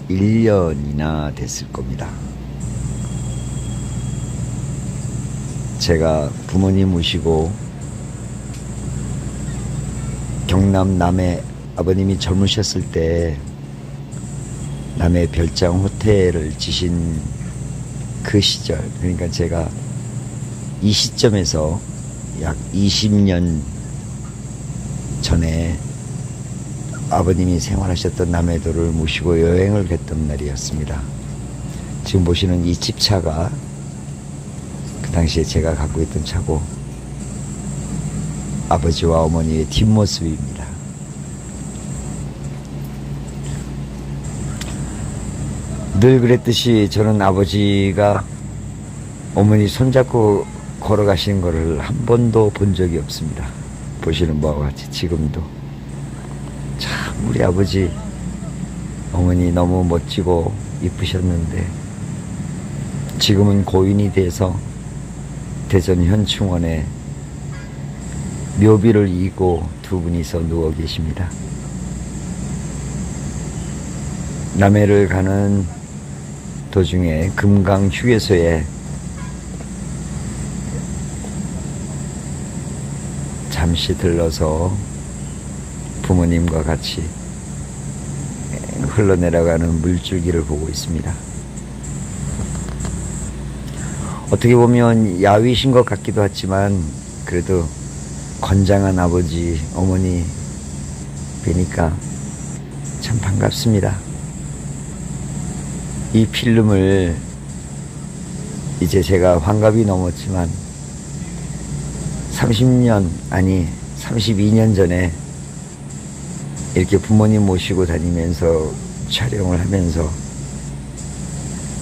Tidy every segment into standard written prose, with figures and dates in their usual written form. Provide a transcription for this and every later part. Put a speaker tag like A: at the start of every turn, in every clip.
A: 1991년이나 됐을 겁니다. 제가 부모님 모시고 경남 남해, 아버님이 젊으셨을 때 남해 별장 호텔을 지신 그 시절, 그러니까 제가 이 시점에서 약 20년 전에 아버님이 생활하셨던 남해도를 모시고 여행을 갔던 날이었습니다. 지금 보시는 이 집차가 그 당시에 제가 갖고 있던 차고 아버지와 어머니의 뒷모습입니다. 늘 그랬듯이 저는 아버지가 어머니 손잡고 걸어가시는 것을 한 번도 본 적이 없습니다. 보시는 바와 같이 지금도 참 우리 아버지 어머니 너무 멋지고 이쁘셨는데 지금은 고인이 돼서 대전 현충원에 묘비를 이고 두 분이서 누워 계십니다. 남해를 가는 도중에 금강 휴게소에 잠시 들러서 부모님과 같이 흘러내려가는 물줄기를 보고 있습니다. 어떻게 보면 야위신 것 같기도 하지만 그래도 건장한 아버지, 어머니 뵈니까 참 반갑습니다. 이 필름을 이제 제가 환갑이 넘었지만 30년 아니 32년 전에 이렇게 부모님 모시고 다니면서 촬영을 하면서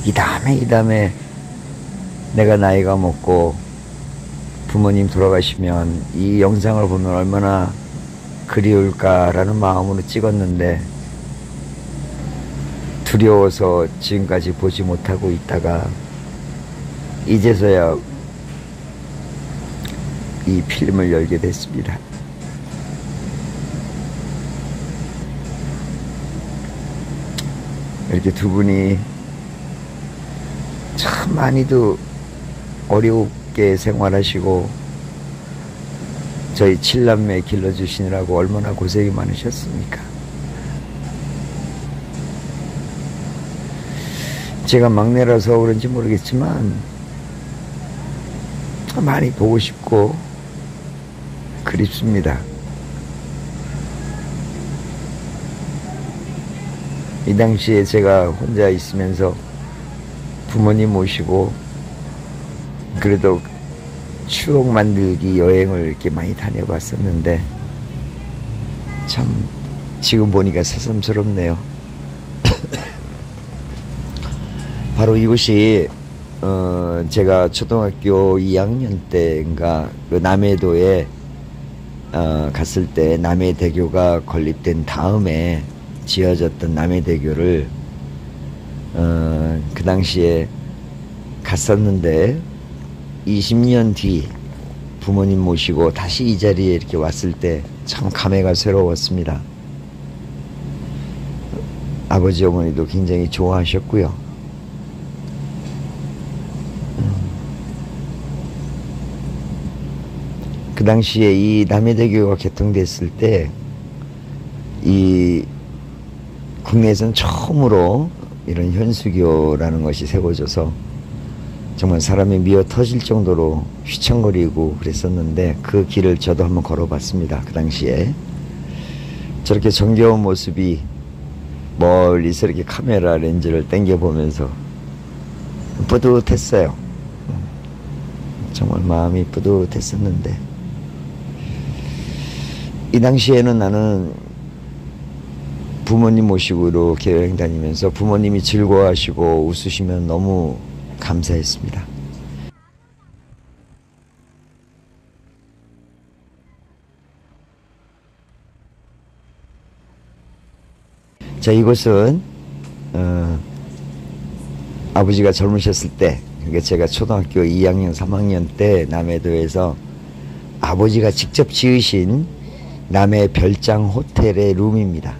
A: 이 다음에 내가 나이가 먹고 부모님 돌아가시면 이 영상을 보면 얼마나 그리울까라는 마음으로 찍었는데 두려워서 지금까지 보지 못하고 있다가 이제서야 이 필름을 열게 됐습니다. 이렇게 두 분이 참 많이도 어렵게 생활하시고 저희 7남매 길러주시느라고 얼마나 고생이 많으셨습니까? 제가 막내라서 그런지 모르겠지만 많이 보고 싶고 그립습니다. 이 당시에 제가 혼자 있으면서 부모님 모시고 그래도 추억 만들기 여행을 이렇게 많이 다녀봤었는데 참 지금 보니까 새삼스럽네요. 바로 이곳이 제가 초등학교 2학년 때인가 그 남해도에 갔을 때 남해대교가 건립된 다음에 지어졌던 남해대교를 그 당시에 갔었는데 20년 뒤 부모님 모시고 다시 이 자리에 이렇게 왔을 때 참 감회가 새로웠습니다. 아버지 어머니도 굉장히 좋아하셨고요. 그 당시에 이 남해대교가 개통됐을 때 이 국내에서는 처음으로 이런 현수교라는 것이 세워져서 정말 사람이 미어 터질 정도로 휘청거리고 그랬었는데 그 길을 저도 한번 걸어봤습니다. 그 당시에 저렇게 정겨운 모습이 멀리서 이렇게 카메라 렌즈를 당겨보면서 뿌듯했어요. 정말 마음이 뿌듯했었는데 이 당시에는 나는 부모님 모시고 이렇게 여행 다니면서 부모님이 즐거워하시고 웃으시면 너무 감사했습니다. 자, 이곳은 아버지가 젊으셨을 때, 그러니까 제가 초등학교 2학년, 3학년 때 남해도에서 아버지가 직접 지으신 남해 별장 호텔의 룸입니다.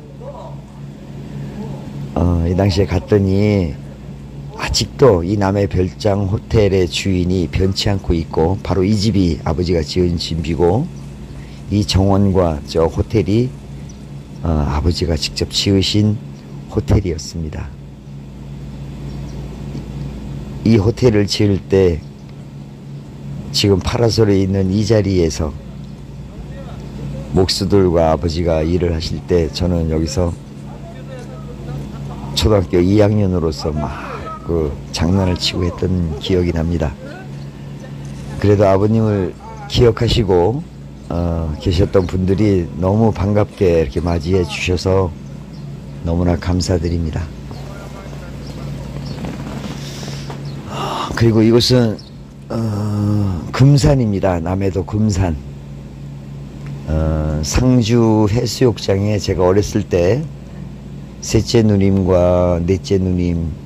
A: 이 당시에 갔더니 아직도 이 남해 별장 호텔의 주인이 변치 않고 있고, 바로 이 집이 아버지가 지은 집이고, 이 정원과 저 호텔이 아버지가 직접 지으신 호텔이었습니다. 이 호텔을 지을 때 지금 파라솔에 있는 이 자리에서 목수들과 아버지가 일을 하실 때 저는 여기서 초등학교 2학년으로서 막 그 장난을 치고 했던 기억이 납니다. 그래도 아버님을 기억하시고 계셨던 분들이 너무 반갑게 이렇게 맞이해 주셔서 너무나 감사드립니다. 그리고 이곳은 금산입니다. 남해도 금산. 상주 해수욕장에 제가 어렸을 때 셋째 누님과 넷째 누님,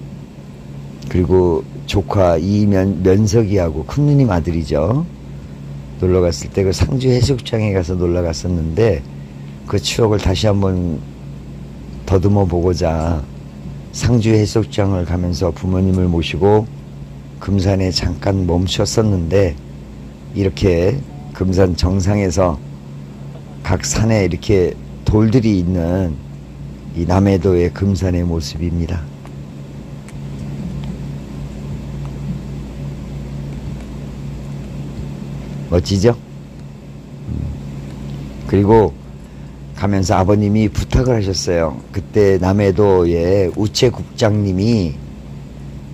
A: 그리고 조카 면석이하고 큰 누님 아들이죠, 놀러 갔을 때 그 상주 해수욕장에 가서 놀러 갔었는데, 그 추억을 다시 한번 더듬어 보고자 상주 해수욕장을 가면서 부모님을 모시고 금산에 잠깐 멈췄었는데, 이렇게 금산 정상에서 각 산에 이렇게 돌들이 있는 이 남해도의 금산의 모습입니다. 멋지죠? 그리고 가면서 아버님이 부탁을 하셨어요. 그때 남해도의 우체국장님이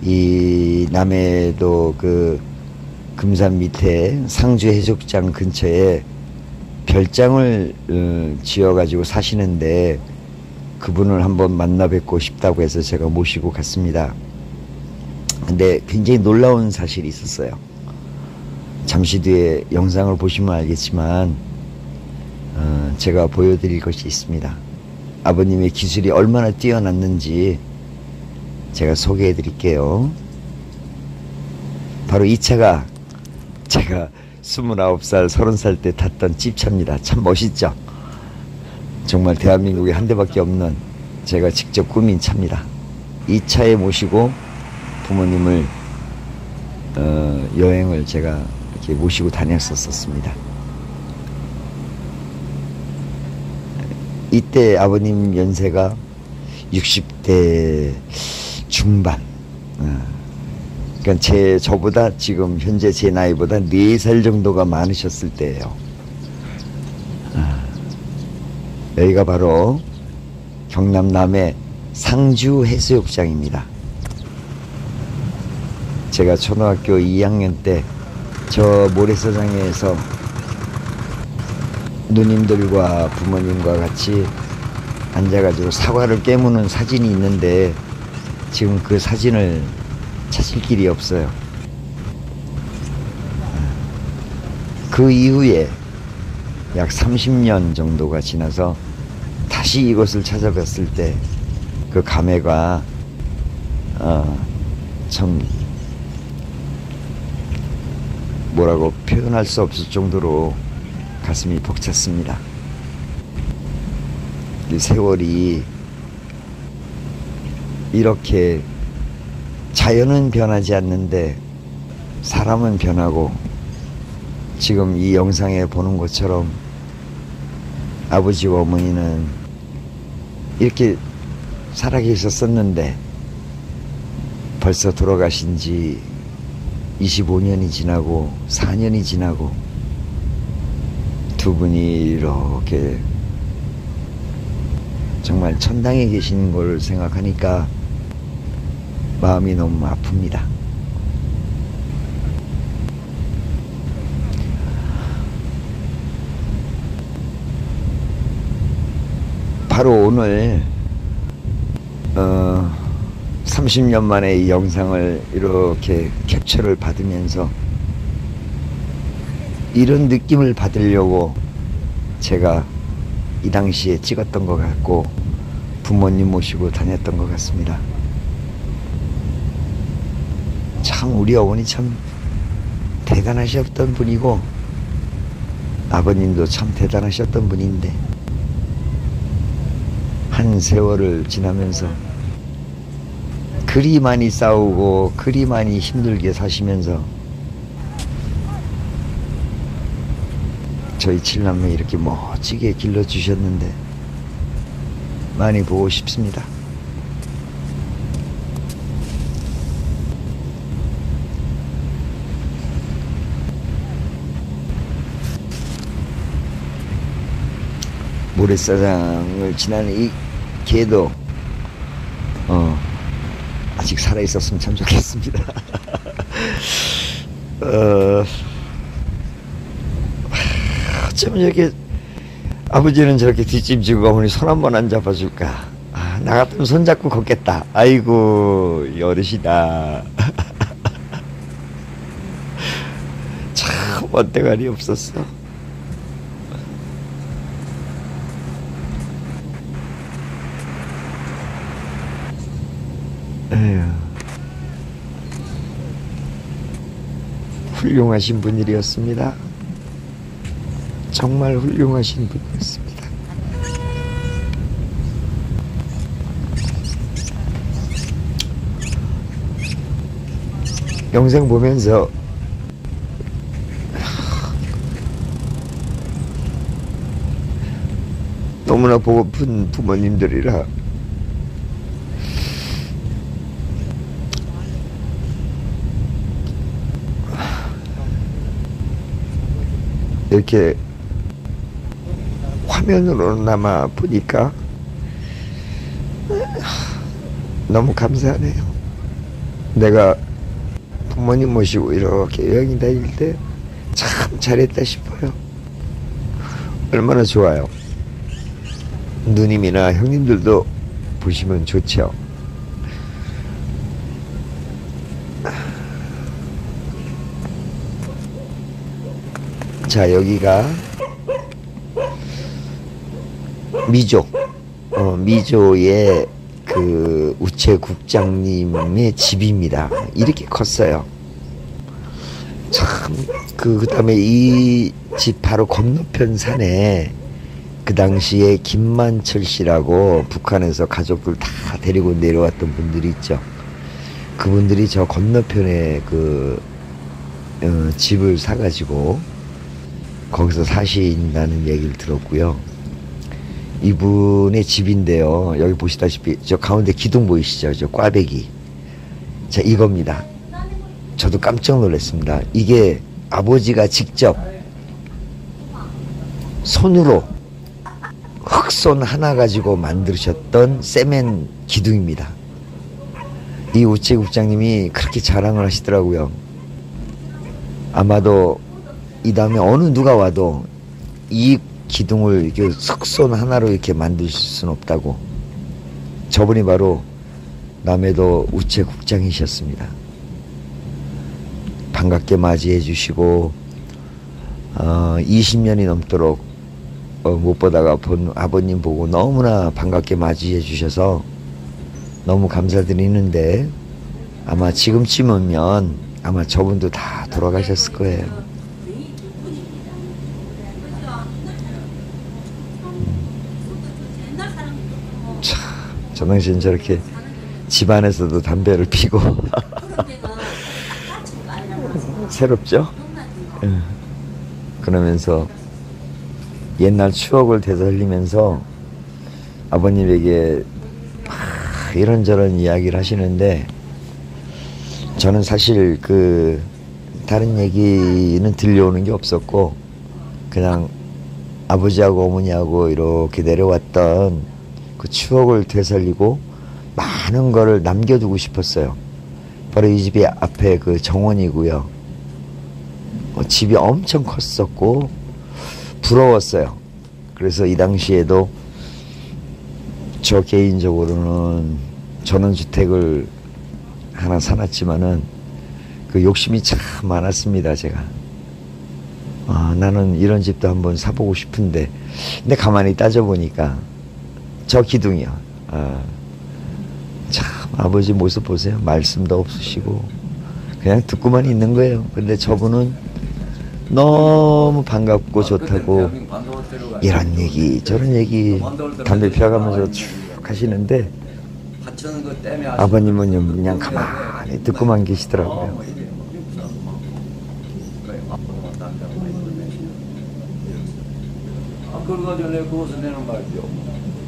A: 이 남해도 그 금산 밑에 상주 해수욕장 근처에 별장을 지어가지고 사시는데, 그분을 한번 만나 뵙고 싶다고 해서 제가 모시고 갔습니다. 근데 굉장히 놀라운 사실이 있었어요. 잠시 뒤에 영상을 보시면 알겠지만 제가 보여드릴 것이 있습니다. 아버님의 기술이 얼마나 뛰어났는지 제가 소개해 드릴게요. 바로 이 차가 제가 29살, 30살 때 탔던 집차입니다. 참 멋있죠? 정말 대한민국에 한 대밖에 없는 제가 직접 꾸민 차입니다. 이 차에 모시고 부모님을 여행을 제가 이렇게 모시고 다녔었습니다. 이때 아버님 연세가 60대 중반. 그러니까 저보다 지금 현재 제 나이보다 4살 정도가 많으셨을 때예요. 여기가 바로 경남 남해 상주 해수욕장입니다. 제가 초등학교 2학년 때 저 모래사장에서 누님들과 부모님과 같이 앉아가지고 사과를 깨무는 사진이 있는데, 지금 그 사진을 찾을 길이 없어요. 그 이후에 약 30년 정도가 지나서 다시 이곳을 찾아뵀을 때 그 감회가 참 뭐라고 표현할 수 없을 정도로 가슴이 벅찼습니다. 이 세월이 이렇게, 자연은 변하지 않는데 사람은 변하고, 지금 이 영상에 보는 것처럼 아버지와 어머니는 이렇게 살아계셨었는데 벌써 돌아가신 지 25년이 지나고 4년이 지나고 두 분이 이렇게 정말 천당에 계신 걸 생각하니까 마음이 너무 아픕니다. 바로 오늘 30년 만에 이 영상을 이렇게 캡처를 받으면서 이런 느낌을 받으려고 제가 이 당시에 찍었던 것 같고 부모님 모시고 다녔던 것 같습니다. 참 우리 어머니 참 대단하셨던 분이고 아버님도 참 대단하셨던 분인데 한 세월을 지나면서 그리 많이 싸우고 그리 많이 힘들게 사시면서 저희 칠남매 이렇게 멋지게 길러주셨는데 많이 보고 싶습니다. 모래사장을 지나는 이 개도 아직 살아있었으면 참 좋겠습니다. 어쩌면 이렇게 아버지는 저렇게 뒷짐지고 어머니 손 한 번 안 잡아줄까. 나 같으면 손 잡고 걷겠다. 아이고 어르시다. 참 멋대가리 없었어. 에휴, 훌륭하신 분들이었습니다. 정말 훌륭하신 분이었습니다. 영상 보면서 너무나 보고픈 부모님들이라 이렇게 화면으로나마 보니까 너무 감사하네요. 내가 부모님 모시고 이렇게 여행 다닐 때 참 잘했다 싶어요. 얼마나 좋아요. 누님이나 형님들도 보시면 좋죠. 자, 여기가 미조, 미조의 그 우체국장님의 집입니다. 이렇게 컸어요. 참, 그 다음에 이 집 바로 건너편 산에 그 당시에 김만철 씨라고 북한에서 가족들 다 데리고 내려왔던 분들이 있죠. 그분들이 저 건너편에 그 집을 사가지고 거기서 사신다는 얘기를 들었고요. 이분의 집인데요. 여기 보시다시피 저 가운데 기둥 보이시죠? 저 꽈배기. 자, 이겁니다. 저도 깜짝 놀랐습니다. 이게 아버지가 직접 손으로 흑손 하나 가지고 만드셨던 세멘 기둥입니다. 이 우체국장님이 그렇게 자랑을 하시더라고요. 아마도 이 다음에 어느 누가 와도 이 기둥을 이렇게 석손 하나로 이렇게 만드실 수는 없다고. 저분이 바로 남해도 우체국장이셨습니다. 반갑게 맞이해 주시고 20년이 넘도록 못 보다가 본 아버님 보고 너무나 반갑게 맞이해 주셔서 너무 감사드리는데 아마 지금쯤이면 아마 저분도 다 돌아가셨을 거예요. 참, 저 당시엔 저렇게 집안에서도 담배를 피고 새롭죠? 그러면서 옛날 추억을 되살리면서 아버님에게 이런저런 이야기를 하시는데 저는 사실 그 다른 얘기는 들려오는 게 없었고 그냥 아버지하고 어머니하고 이렇게 내려왔던 그 추억을 되살리고 많은 거를 남겨두고 싶었어요. 바로 이 집이 앞에 그 정원이고요. 집이 엄청 컸었고 부러웠어요. 그래서 이 당시에도 저 개인적으로는 전원주택을 하나 사놨지만은 그 욕심이 참 많았습니다. 제가 나는 이런 집도 한번 사보고 싶은데 근데 가만히 따져보니까 저 기둥이요. 참 아버지 모습 보세요. 말씀도 없으시고 그냥 듣고만 있는 거예요. 근데 저분은 너무 반갑고 좋다고 이런 얘기 저런 얘기 담배 피워가면서 쭉 하시는데
B: 받치는 거 때문에
A: 아버님은 그냥 가만히 듣고만 계시더라고요.
B: 그래가지고 내가 그것을 내는 말이죠.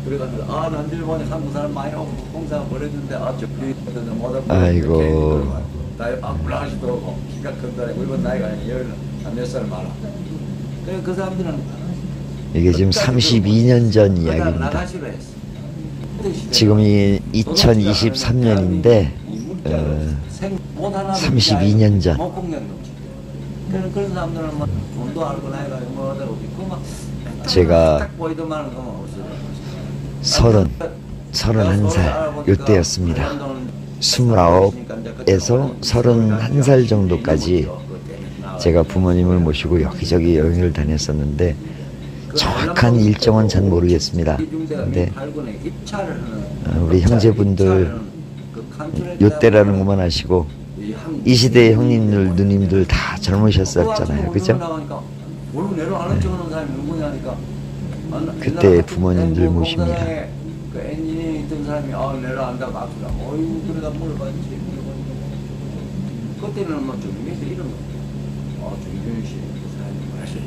B: 그래가지고 난들보니 한국 사람 많이 오고 공사 버렸는데
A: 아이고.
B: 나이 불안하시더라고. 키가 큰다네. 우리는 나이가 몇 살 많아. 그 사람들은
A: 이게 지금 32년 전 이야기입니다. 지금이 2023년인데 32년 전.
B: 그런 사람들은 뭐 돈도 알고 나이가 뭐 하다고
A: 제가 31살 이때였습니다. 29에서 31살 정도까지 제가 부모님을 모시고 여기저기 여행을 다녔었는데 정확한 일정은 잘 모르겠습니다. 근데 우리 형제분들 요때라는 것만 아시고 이 시대의 형님들 누님들 다 젊으셨었잖아요. 그죠? 그때 부모님들 모십니다.
B: 그 엔진이 있던 사람이 내려간다 막 그러다 물어봤지. 그때는 뭐 중국에서 이런 거 중국인 씨그 사람이 말씀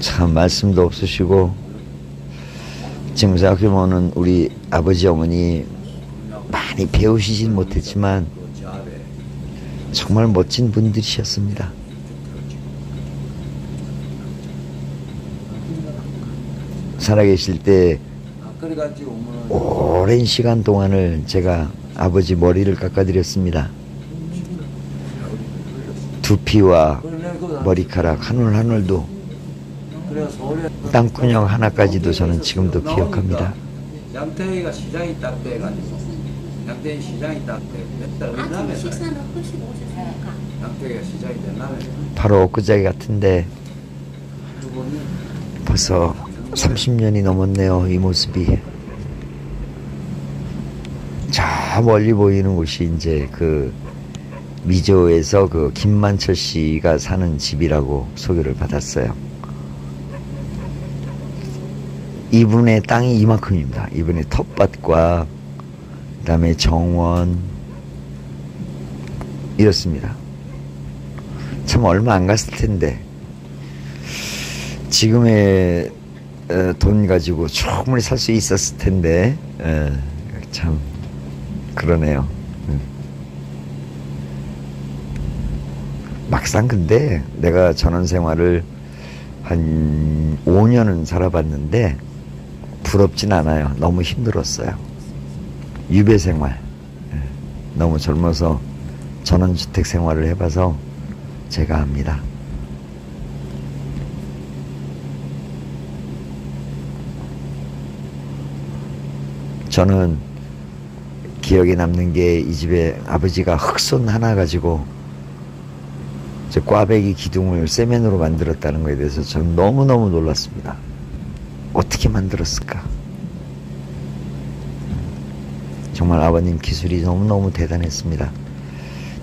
A: 참 말씀도 없으시고 지금 생각해보면 우리 아버지 어머니 많이 배우시진 못했지만 정말 멋진 분들이셨습니다. 살아계실 때 오랜 시간 동안을 제가 아버지 머리를 깎아드렸습니다. 두피와 머리카락 한 올 한 올도 땀구녕 하나까지도 저는 지금도 기억합니다.
B: 양태희가 시장이 딱 돼가지고 양태희 시장이 딱 돼.
C: 식사는 하시고 오셨습니까?
B: 양태희가 시장이 됐나면
A: 바로 엊그제 같은데 벌써 30년이 넘었네요. 이 모습이. 저 멀리 보이는 곳이 이제 그 미조에서 그 김만철 씨가 사는 집이라고 소개를 받았어요. 이분의 땅이 이만큼입니다. 이분의 텃밭과 그 다음에 정원 이렇습니다. 참 얼마 안 갔을 텐데 지금의 돈 가지고 충분히 살 수 있었을 텐데 참 그러네요. 막상 근데 내가 전원 생활을 한 5년은 살아봤는데 부럽진 않아요. 너무 힘들었어요. 유배 생활. 너무 젊어서 전원주택 생활을 해봐서 제가 압니다. 저는 기억에 남는 게 이 집에 아버지가 흑손 하나 가지고 이제 꽈배기 기둥을 세면으로 만들었다는 것에 대해서 저는 너무너무 놀랐습니다. 어떻게 만들었을까? 정말 아버님 기술이 너무너무 대단했습니다.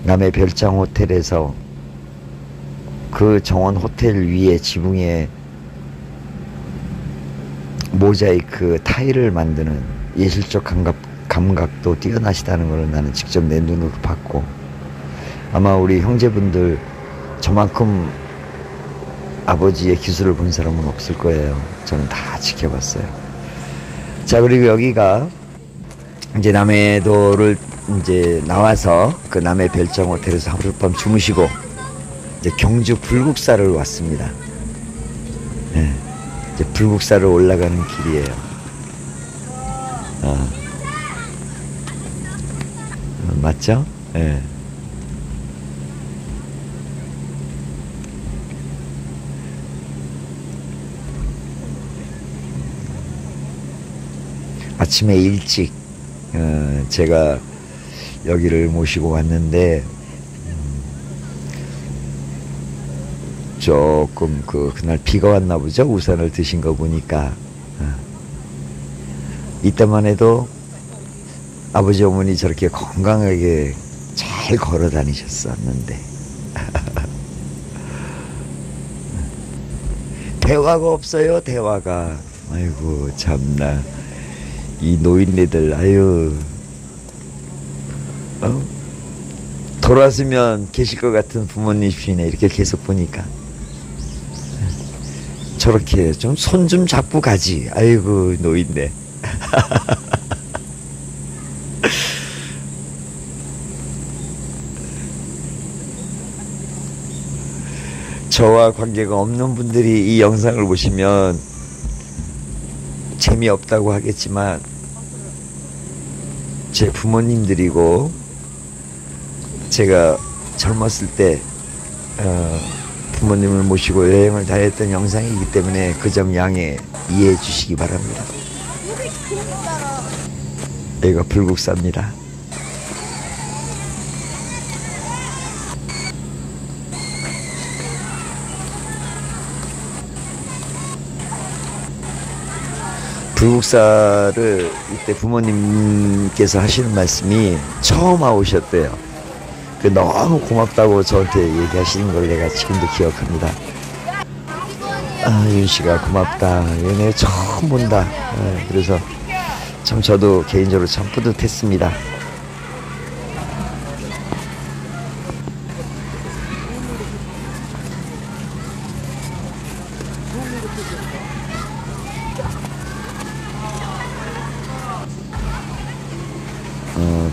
A: 남해 별장 호텔에서 그 정원 호텔 위에 지붕에 모자이크 타일을 만드는 예술적 감각도 뛰어나시다는 걸 나는 직접 내 눈으로 봤고, 아마 우리 형제분들 저만큼 아버지의 기술을 본 사람은 없을 거예요. 저는 다 지켜봤어요. 자, 그리고 여기가 이제 남해도를 이제 나와서 그 남해 별장 호텔에서 하룻밤 주무시고 이제 경주 불국사를 왔습니다. 네, 이제 불국사를 올라가는 길이에요. 맞죠? 네. 아침에 일찍 제가 여기를 모시고 왔는데 조금 그날 비가 왔나 보죠. 우산을 드신 거 보니까. 이때만 해도 아버지 어머니 저렇게 건강하게 잘 걸어 다니셨었는데 대화가 없어요. 대화가. 아이고 참나. 이 노인네들, 아유, 돌아서면 계실 것 같은 부모님이시네. 이렇게 계속 보니까. 저렇게 좀 손 좀 잡고 가지. 아이고, 노인네. 저와 관계가 없는 분들이 이 영상을 보시면 재미없다고 하겠지만 제 부모님들이고 제가 젊었을 때 부모님을 모시고 여행을 다녔던 영상이기 때문에 그 점 양해 이해해 주시기 바랍니다. 여기가 불국사입니다. 불국사를 이때 부모님께서 하시는 말씀이 처음 와오셨대요. 너무 고맙다고 저한테 얘기하시는 걸 내가 지금도 기억합니다. 아, 윤씨가 고맙다. 얘네 처음 본다. 그래서 참 저도 개인적으로 참 뿌듯했습니다.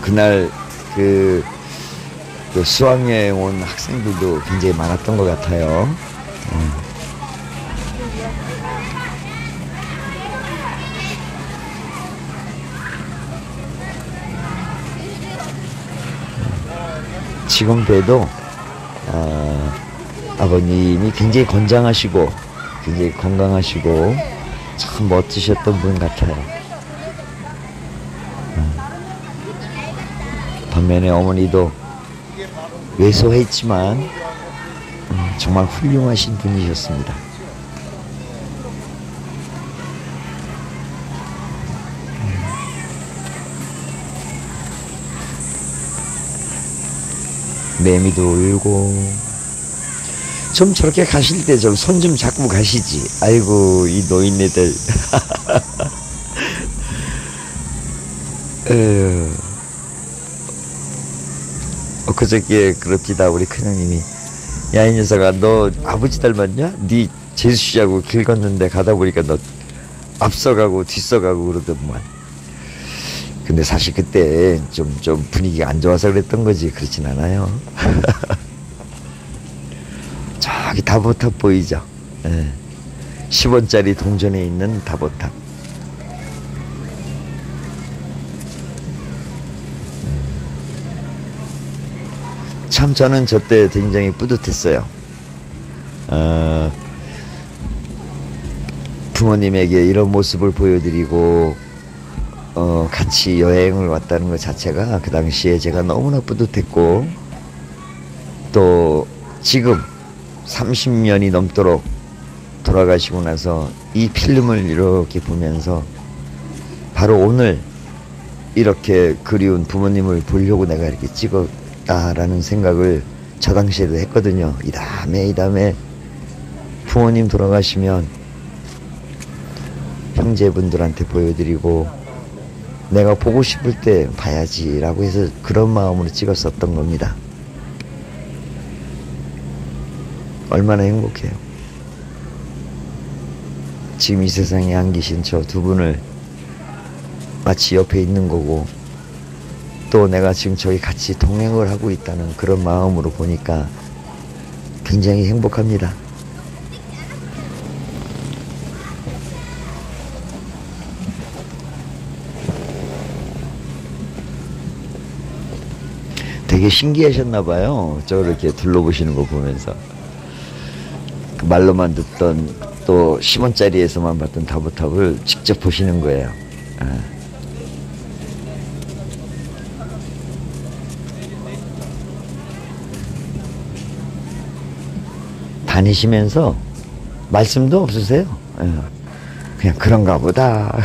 A: 그날 그 수학여행 온 학생들도 굉장히 많았던 것 같아요. 지금 봬도 아버님이 굉장히 건장하시고 굉장히 건강하시고 참 멋지셨던 분 같아요. 반면에 어머니도 왜소했지만 정말 훌륭하신 분이셨습니다. 매미도 울고 좀 저렇게 가실 때 좀 손 좀 잡고 가시지. 아이고 이 노인네들. 그저께 그럽디다 우리 큰형님이 야 이 녀석아 너 아버지 닮았냐? 네 제수씨하고 길 걷는데 가다 보니까 너 앞서가고 뒤서가고 그러더만. 근데 사실 그때 좀 분위기가 안 좋아서 그랬던 거지 그렇진 않아요. 저기 다보탑 보이죠? 10원짜리 동전에 있는 다보탑. 참 저는 저때 굉장히 뿌듯했어요. 부모님에게 이런 모습을 보여드리고 같이 여행을 왔다는 것 자체가 그 당시에 제가 너무나 뿌듯했고 또 지금 30년이 넘도록 돌아가시고 나서 이 필름을 이렇게 보면서 바로 오늘 이렇게 그리운 부모님을 보려고 내가 이렇게 찍었다라는 생각을 저 당시에도 했거든요. 이 다음에 부모님 돌아가시면 형제분들한테 보여드리고 내가 보고 싶을 때 봐야지 라고 해서 그런 마음으로 찍었었던 겁니다. 얼마나 행복해요. 지금 이 세상에 안 계신 저 두 분을 마치 옆에 있는 거고 또 내가 지금 저기 같이 동행을 하고 있다는 그런 마음으로 보니까 굉장히 행복합니다. 되게 신기하셨나 봐요. 저렇게 둘러보시는 거 보면서. 그 말로만 듣던 또 10원짜리에서만 봤던 다보탑을 직접 보시는 거예요. 다니시면서 말씀도 없으세요. 그냥 그런가 보다.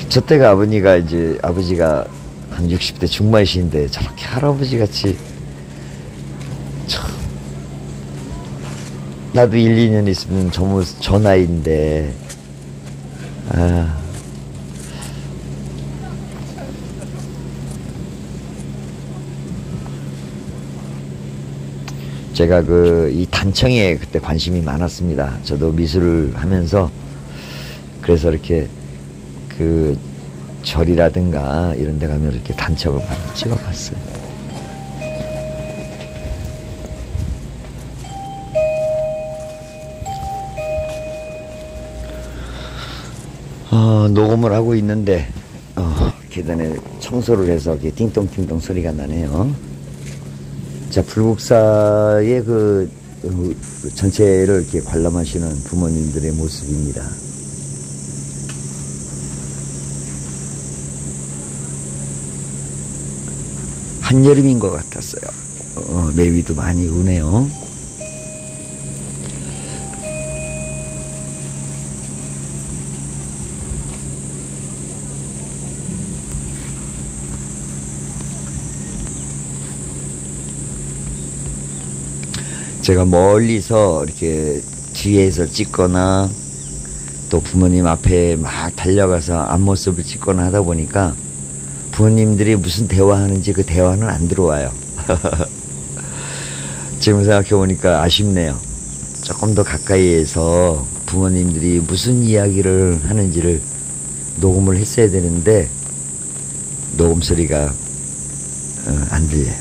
A: 저 때가 아버지가 한 60대 중반이신데 저렇게 할아버지 같이 참 나도 1, 2년 있으면 저 나이인데, 제가 이 단청에 그때 관심이 많았습니다. 저도 미술을 하면서, 그래서 이렇게 절이라든가 이런 데 가면 이렇게 단청을 많이 찍어봤어요. 녹음을 하고 있는데 계단에 청소를 해서 이렇게 띵동띵동 소리가 나네요. 자, 불국사의 전체를 이렇게 관람하시는 부모님들의 모습입니다. 한여름인 것 같았어요. 매위도 많이 우네요. 제가 멀리서 이렇게 뒤에서 찍거나 또 부모님 앞에 막 달려가서 앞모습을 찍거나 하다 보니까 부모님들이 무슨 대화하는지 그 대화는 안 들어와요. 지금 생각해보니까 아쉽네요. 조금 더 가까이에서 부모님들이 무슨 이야기를 하는지를 녹음을 했어야 되는데 녹음 소리가 안 들려요.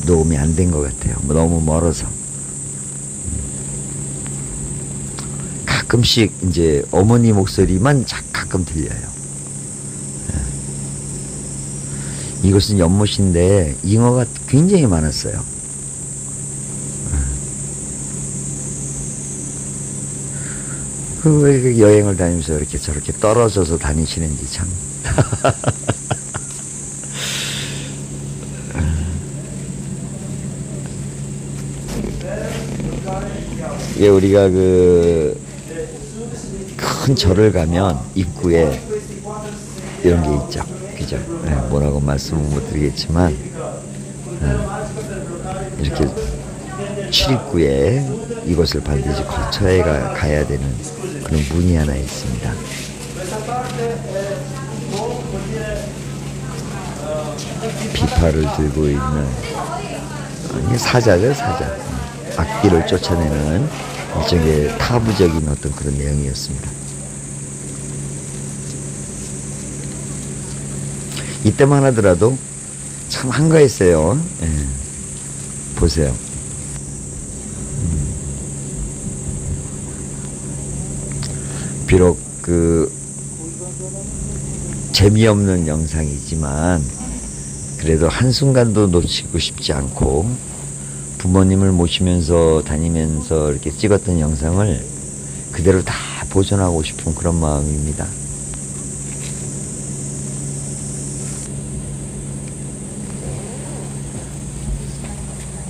A: 녹음이 안 된 것 같아요. 너무 멀어서. 가끔씩 이제 어머니 목소리만 가끔 들려요. 이곳은 연못인데 잉어가 굉장히 많았어요. 왜 이렇게 여행을 다니면서 이렇게 저렇게 떨어져서 다니시는지 참. 예, 우리가 큰 절을 가면 입구에 이런 게 있죠. 그죠? 네, 뭐라고 말씀은 못 드리겠지만, 이렇게 출입구에 이것을 반드시 거쳐야 가야 되는 그런 문이 하나 있습니다. 비파를 들고 있는, 사자죠, 사자. 악기를 쫓아내는 일종의 타부적인 어떤 그런 내용이었습니다. 이때만 하더라도 참 한가했어요. 예. 보세요. 비록 재미없는 영상이지만 그래도 한순간도 놓치고 싶지 않고 부모님을 모시면서 다니면서 이렇게 찍었던 영상을 그대로 다 보존하고 싶은 그런 마음입니다.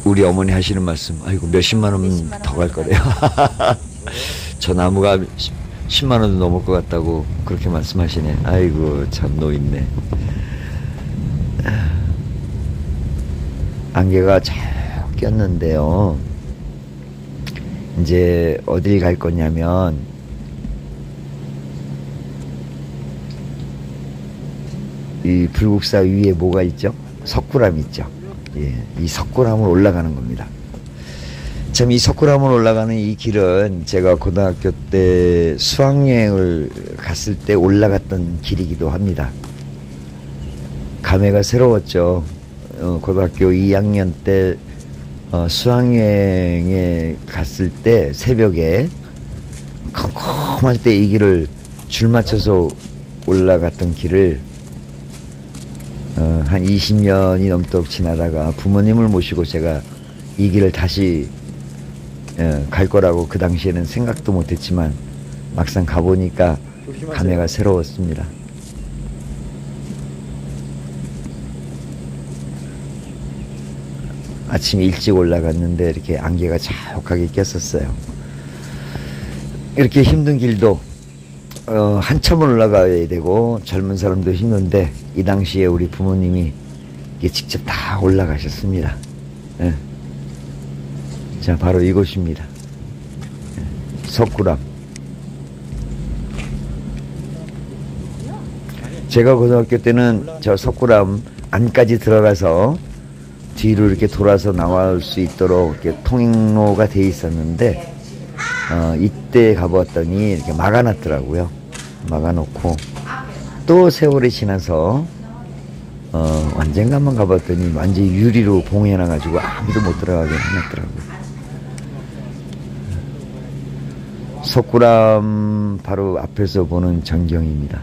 A: 우리 어머니 하시는 말씀, 아이고 몇십만 원 더 갈 거래요. 저 나무가 10만 원도 넘을 것 같다고 그렇게 말씀하시네. 아이고 참 노있네. 안개가 잘 꼈는데요. 이제 어딜 갈 거냐면 이 불국사 위에 뭐가 있죠? 석굴암 있죠. 예, 이 석굴암을 올라가는 겁니다. 참 이 석굴암을 올라가는 이 길은 제가 고등학교 때 수학여행을 갔을 때 올라갔던 길이기도 합니다. 감회가 새로웠죠. 고등학교 2학년 때 수학여행에 갔을 때 새벽에 컴컴할 때 이 길을 줄 맞춰서 올라갔던 길을 한 20년이 넘도록 지나다가 부모님을 모시고 제가 이 길을 다시 갈 거라고 그 당시에는 생각도 못했지만 막상 가보니까 감회가 새로웠습니다. 아침 일찍 올라갔는데 이렇게 안개가 자욱하게 꼈었어요. 이렇게 힘든 길도 한참을 올라가야 되고 젊은 사람도 힘든데 이 당시에 우리 부모님이 이게 직접 다 올라가셨습니다. 자, 바로 이곳입니다. 석굴암. 제가 고등학교 때는 저 석굴암 안까지 들어가서 뒤로 이렇게 돌아서 나올 수 있도록 이렇게 통로가 돼 있었는데, 이때 가보았더니 이렇게 막아놨더라고요. 막아놓고 또 세월이 지나서 언젠가만 가봤더니 완전히 유리로 봉해놔가지고 아무도 못 들어가게 해놨더라고요. 석굴암 바로 앞에서 보는 전경입니다.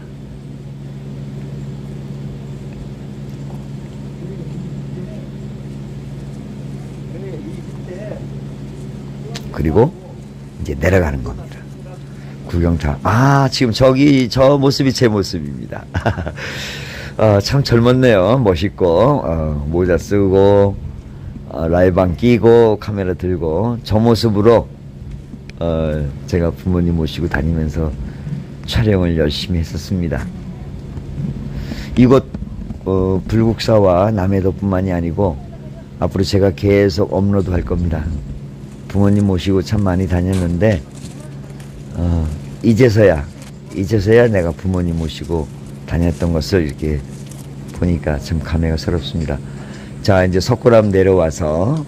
A: 그리고 이제 내려가는 겁니다. 구경타. 아, 지금 저기 저 모습이 제 모습입니다. 참 젊었네요. 멋있고 모자 쓰고 라이방 끼고 카메라 들고 저 모습으로 제가 부모님 모시고 다니면서 촬영을 열심히 했었습니다. 이곳 불국사와 남해도뿐만이 아니고 앞으로 제가 계속 업로드 할 겁니다. 부모님 모시고 참 많이 다녔는데 이제서야 내가 부모님 모시고 다녔던 것을 이렇게 보니까 참 감회가 새롭습니다. 자, 이제 석굴암 내려와서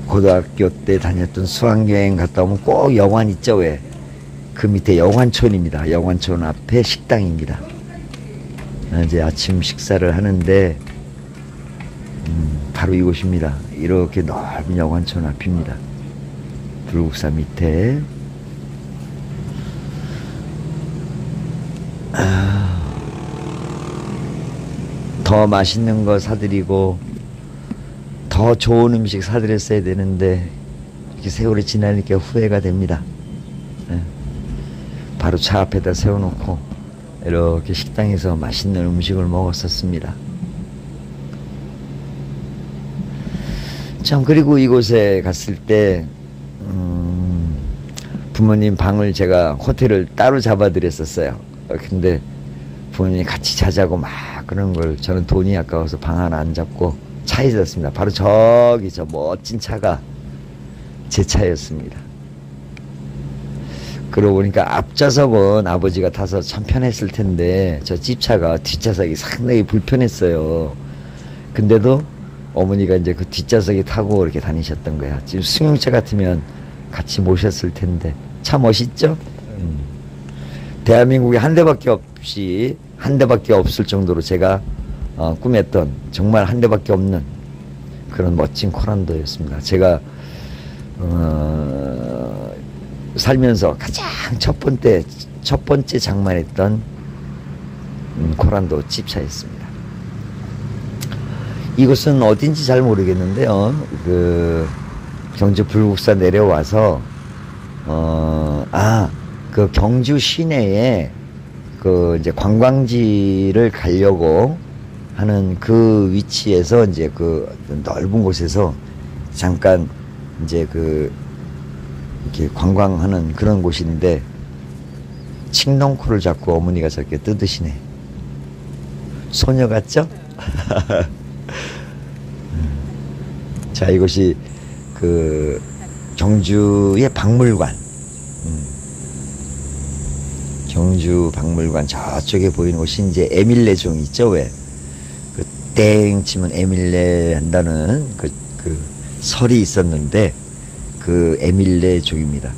A: 고등학교 때 다녔던 수학여행 갔다 오면 꼭 영환 있죠. 왜? 그 밑에 영환촌입니다. 영환촌 앞에 식당입니다. 이제 아침 식사를 하는데 바로 이곳입니다. 이렇게 넓은 영환촌 앞입니다. 불국사 밑에. 더 맛있는 거 사드리고 더 좋은 음식 사드렸어야 되는데 이렇게 세월이 지나니까 후회가 됩니다. 바로 차 앞에다 세워놓고 이렇게 식당에서 맛있는 음식을 먹었었습니다. 참, 그리고 이곳에 갔을 때 부모님 방을 제가 호텔을 따로 잡아드렸었어요. 근데 부모님이 같이 자자고 막 그런 걸 저는 돈이 아까워서 방 하나 안 잡고 차에 잤습니다. 바로 저기 저 멋진 차가 제 차였습니다. 그러고 보니까 앞좌석은 아버지가 타서 참 편했을 텐데 저 집차가 뒷좌석이 상당히 불편했어요. 근데도 어머니가 이제 그 뒷좌석에 타고 이렇게 다니셨던 거야. 지금 승용차 같으면 같이 모셨을 텐데 참 멋있죠? 대한민국에 한 대밖에 없을 정도로 제가 꿈했던 정말 한 대밖에 없는 그런 멋진 코란도였습니다. 제가 살면서 가장 첫 번째 장만했던 코란도 집차였습니다. 이곳은 어딘지 잘 모르겠는데요. 그 경주 불국사 내려와서 그 경주 시내에 그 이제 관광지를 가려고 하는 그 위치에서 이제 그 넓은 곳에서 잠깐 이제 그 이렇게 관광하는 그런 곳인데 칡농코를 잡고 어머니가 저렇게 뜯으시네. 소녀 같죠? 자, 이곳이 그 경주의 박물관. 경주 박물관 저쪽에 보이는 곳이 이제 에밀레종 있죠. 왜? 그 땡 치면 에밀레 한다는 그 설이 있었는데 그 에밀레종입니다.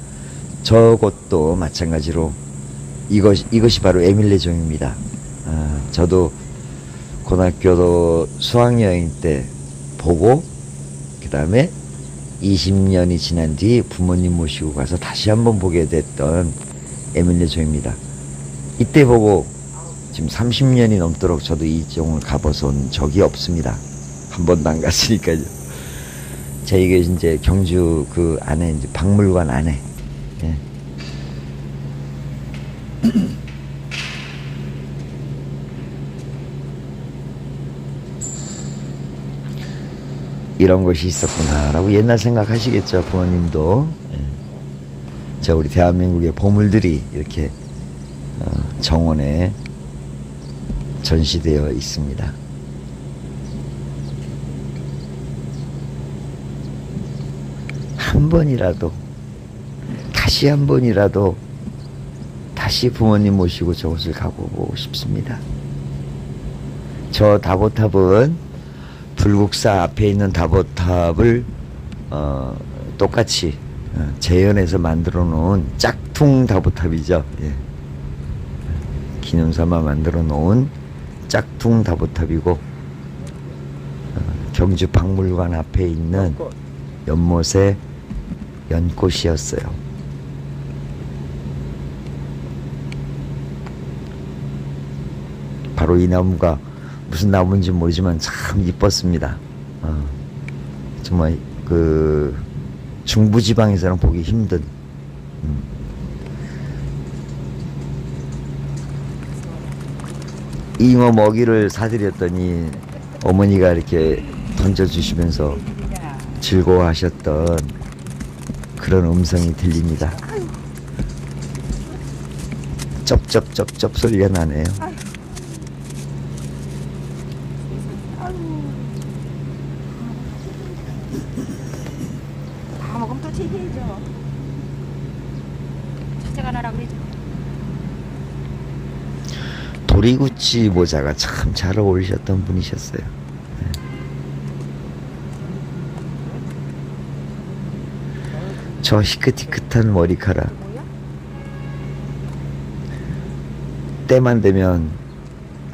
A: 저곳도 마찬가지로 이것이 바로 에밀레종입니다. 저도 고등학교도 수학여행 때 보고 그 다음에 20년이 지난 뒤 부모님 모시고 가서 다시 한번 보게 됐던 에밀레종입니다. 이때 보고 지금 30년이 넘도록 저도 이 종을 가봐선 적이 없습니다. 한 번도 안 갔으니까요. 자, 이게 이제 경주 그 안에 이제 박물관 안에. 예. 이런 것이 있었구나라고 옛날 생각하시겠죠, 부모님도. 예. 자, 우리 대한민국의 보물들이 이렇게 정원에 전시되어 있습니다. 한 번이라도 다시 한 번이라도 다시 부모님 모시고 저곳을 가보고 싶습니다. 저 다보탑은 불국사 앞에 있는 다보탑을 똑같이 재현해서 만들어 놓은 짝퉁 다보탑이죠. 예. 기념삼아 만들어 놓은 짝퉁 다보탑이고 경주 박물관 앞에 있는 연못의 연꽃이었어요. 바로 이 나무가 무슨 나무인지 모르지만 참 이뻤습니다. 정말 그 중부지방에서는 보기 힘든 잉어 먹이를 사드렸더니 어머니가 이렇게 던져주시면서 즐거워하셨던 그런 음성이 들립니다. 쩝쩝쩝쩝 소리가 나네요.
D: 다 먹으면 또 튀기죠. 찾아가느라 그러죠.
A: 도리구치 모자가 참 잘 어울리셨던 분이셨어요. 저 희끗희끗한 머리카락 때만 되면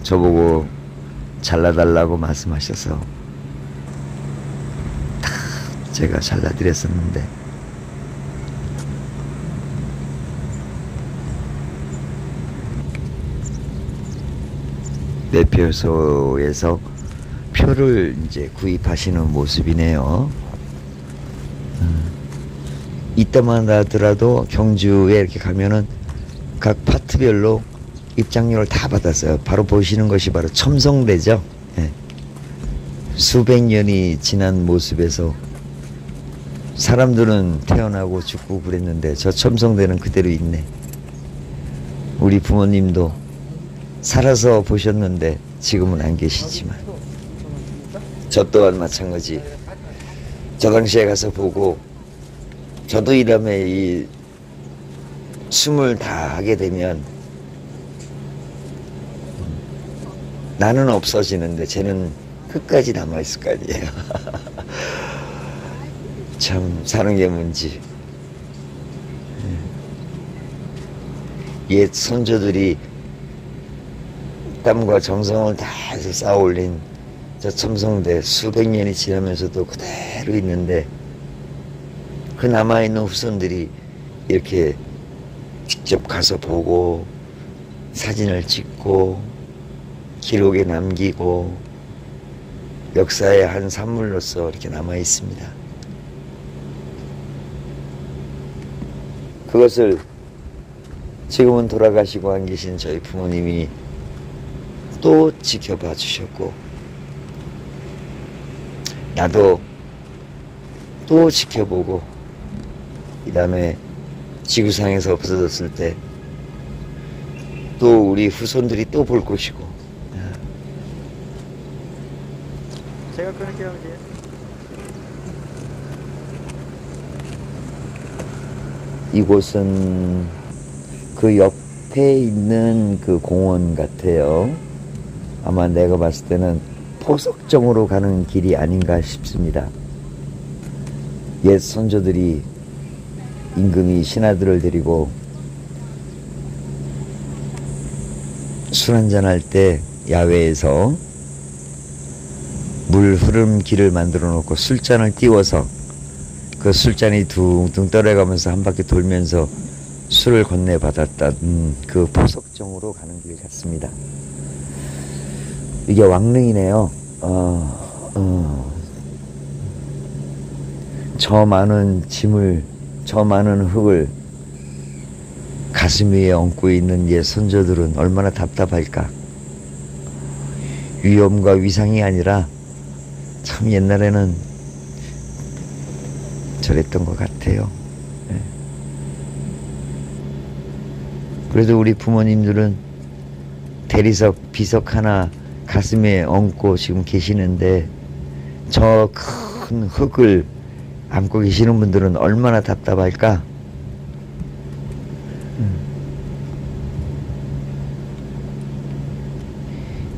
A: 저보고 잘라달라고 말씀하셔서 다 제가 잘라드렸었는데 매표소에서 표를 이제 구입하시는 모습이네요. 이때만 하더라도 경주에 이렇게 가면은 각 파트별로 입장료를 다 받았어요. 바로 보시는 것이 바로 첨성대죠. 예. 수백 년이 지난 모습에서 사람들은 태어나고 죽고 그랬는데 저 첨성대는 그대로 있네. 우리 부모님도 살아서 보셨는데 지금은 안 계시지만 저 또한 마찬가지. 저 당시에 가서 보고 저도 이러면 이 숨을 다 하게 되면 나는 없어지는데 쟤는 끝까지 남아있을 거 아니에요. 참 사는 게 뭔지. 옛 선조들이 땀과 정성을 다해서 쌓아 올린 저 첨성대 수백 년이 지나면서도 그대로 있는데 그 남아있는 후손들이 이렇게 직접 가서 보고 사진을 찍고 기록에 남기고 역사의 한 산물로서 이렇게 남아 있습니다. 그것을 지금은 돌아가시고 안 계신 저희 부모님이 또 지켜봐 주셨고 나도 또 지켜보고 이 다음에 지구상에서 없어졌을 때 또 우리 후손들이 또 볼 것이고
E: 제가 끊을게요.
A: 이곳은 그 옆에 있는 그 공원 같아요. 아마 내가 봤을 때는 포석정으로 가는 길이 아닌가 싶습니다. 옛 선조들이 임금이 신하들을 데리고 술 한잔 할 때 야외에서 물 흐름 길을 만들어 놓고 술잔을 띄워서 그 술잔이 둥둥 떨어가면서 한 바퀴 돌면서 술을 건네받았던 그 포석정으로 가는 길 같습니다. 이게 왕릉이네요. 저 많은 짐을, 저 많은 흙을 가슴 위에 얹고 있는 옛 선조들은 얼마나 답답할까. 위엄과 위상이 아니라 참 옛날에는 저랬던 것 같아요. 네. 그래도 우리 부모님들은 대리석, 비석 하나 가슴에 얹고 지금 계시는데 저 큰 흙을 안고 계시는 분들은 얼마나 답답할까.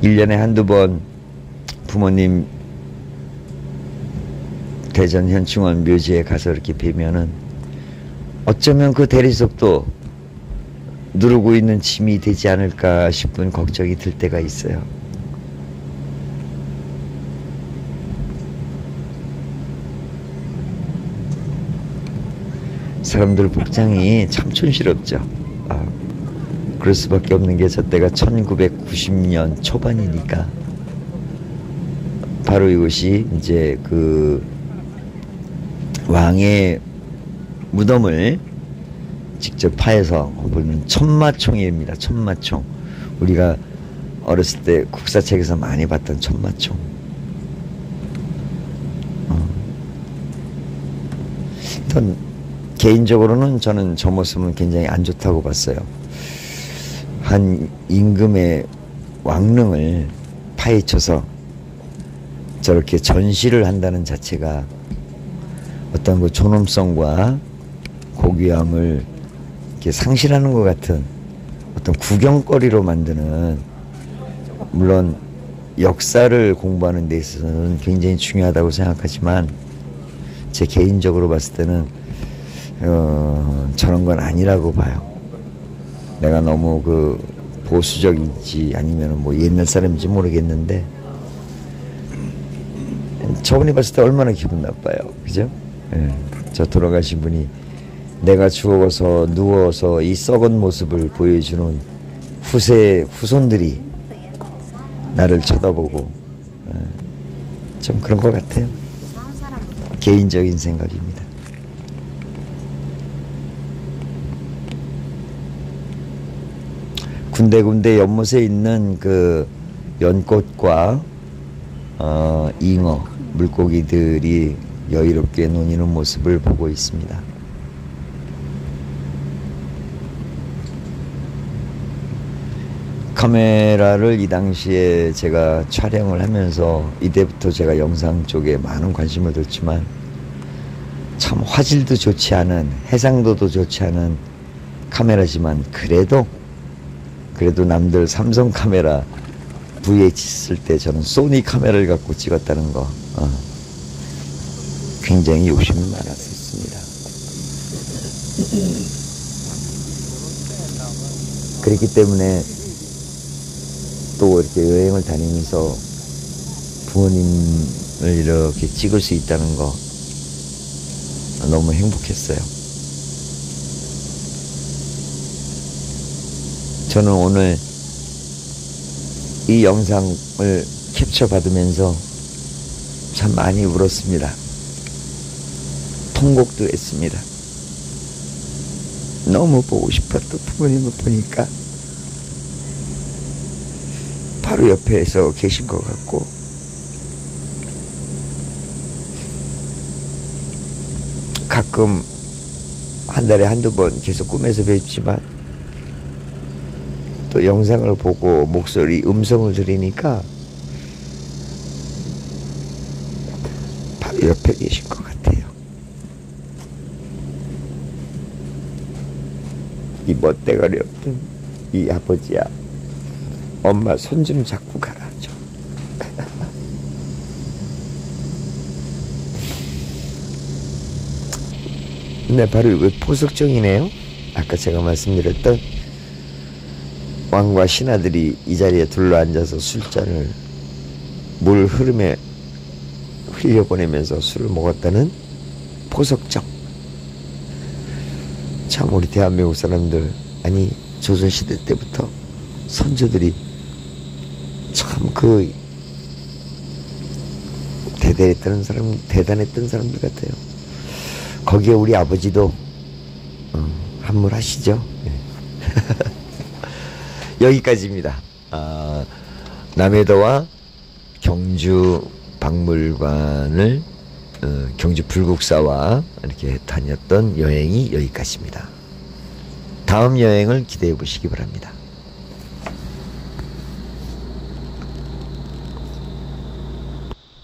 A: (1년에) 한두 번 부모님 대전 현충원 묘지에 가서 이렇게 뵈면은 어쩌면 그 대리석도 누르고 있는 짐이 되지 않을까 싶은 걱정이 들 때가 있어요. 사람들 복장이 참 촌스럽죠. 그럴 수밖에 없는 게 저 때가 1990년 초반이니까 바로 이것이 이제 그 왕의 무덤을 직접 파해서 보는 천마총입니다. 천마총. 우리가 어렸을 때 국사책에서 많이 봤던 천마총. 개인적으로는 저는 저 모습은 굉장히 안 좋다고 봤어요. 한 임금의 왕릉을 파헤쳐서 저렇게 전시를 한다는 자체가 어떤 그 존엄성과 고귀함을 이렇게 상실하는 것 같은 어떤 구경거리로 만드는, 물론 역사를 공부하는 데 있어서는 굉장히 중요하다고 생각하지만 제 개인적으로 봤을 때는 저런 건 아니라고 봐요. 내가 너무 그 보수적인지 아니면 뭐 옛날 사람인지 모르겠는데 저분이 봤을 때 얼마나 기분 나빠요. 그죠? 예. 저 돌아가신 분이 내가 죽어서 누워서 이 썩은 모습을 보여주는 후손들이 나를 쳐다보고 좀 그런 것 같아요. 개인적인 생각입니다. 군데군데 연못에 있는 그 연꽃과 잉어, 물고기들이 여유롭게 노니는 모습을 보고 있습니다. 카메라를 이 당시에 제가 촬영을 하면서 이때부터 제가 영상 쪽에 많은 관심을 뒀지만 참 화질도 좋지 않은, 해상도도 좋지 않은 카메라지만 그래도 남들 삼성 카메라 VH 쓸 때 저는 소니 카메라를 갖고 찍었다는 거 굉장히 욕심이 많았었습니다. 그렇기 때문에 또 이렇게 여행을 다니면서 부모님을 이렇게 찍을 수 있다는 거 너무 행복했어요. 저는 오늘 이 영상을 캡처 받으면서 참 많이 울었습니다. 통곡도 했습니다. 너무 보고 싶었던 부모님을 보니까 바로 옆에서 계신 것 같고, 가끔 한 달에 한두 번 계속 꿈에서 뵙지만 또 영상을 보고 목소리, 음성을 들으니까 바로 옆에 계신 것 같아요. 이 멋대가리 없던 이 아버지야, 엄마 손 좀 잡고 가라죠. 네, 바로 이거 포석정이네요. 아까 제가 말씀드렸던 왕과 신하들이 이 자리에 둘러앉아서 술잔을 물 흐름에 흘려보내면서 술을 먹었다는 포석정. 참 우리 대한민국 사람들, 아니 조선시대 때부터 선조들이 참 그 대단했던 사람들 같아요. 거기에 우리 아버지도 함몰하시죠. 네. 여기까지입니다. 남해도와 경주 박물관을 경주 불국사와 이렇게 다녔던 여행이 여기까지입니다. 다음 여행을 기대해 보시기 바랍니다.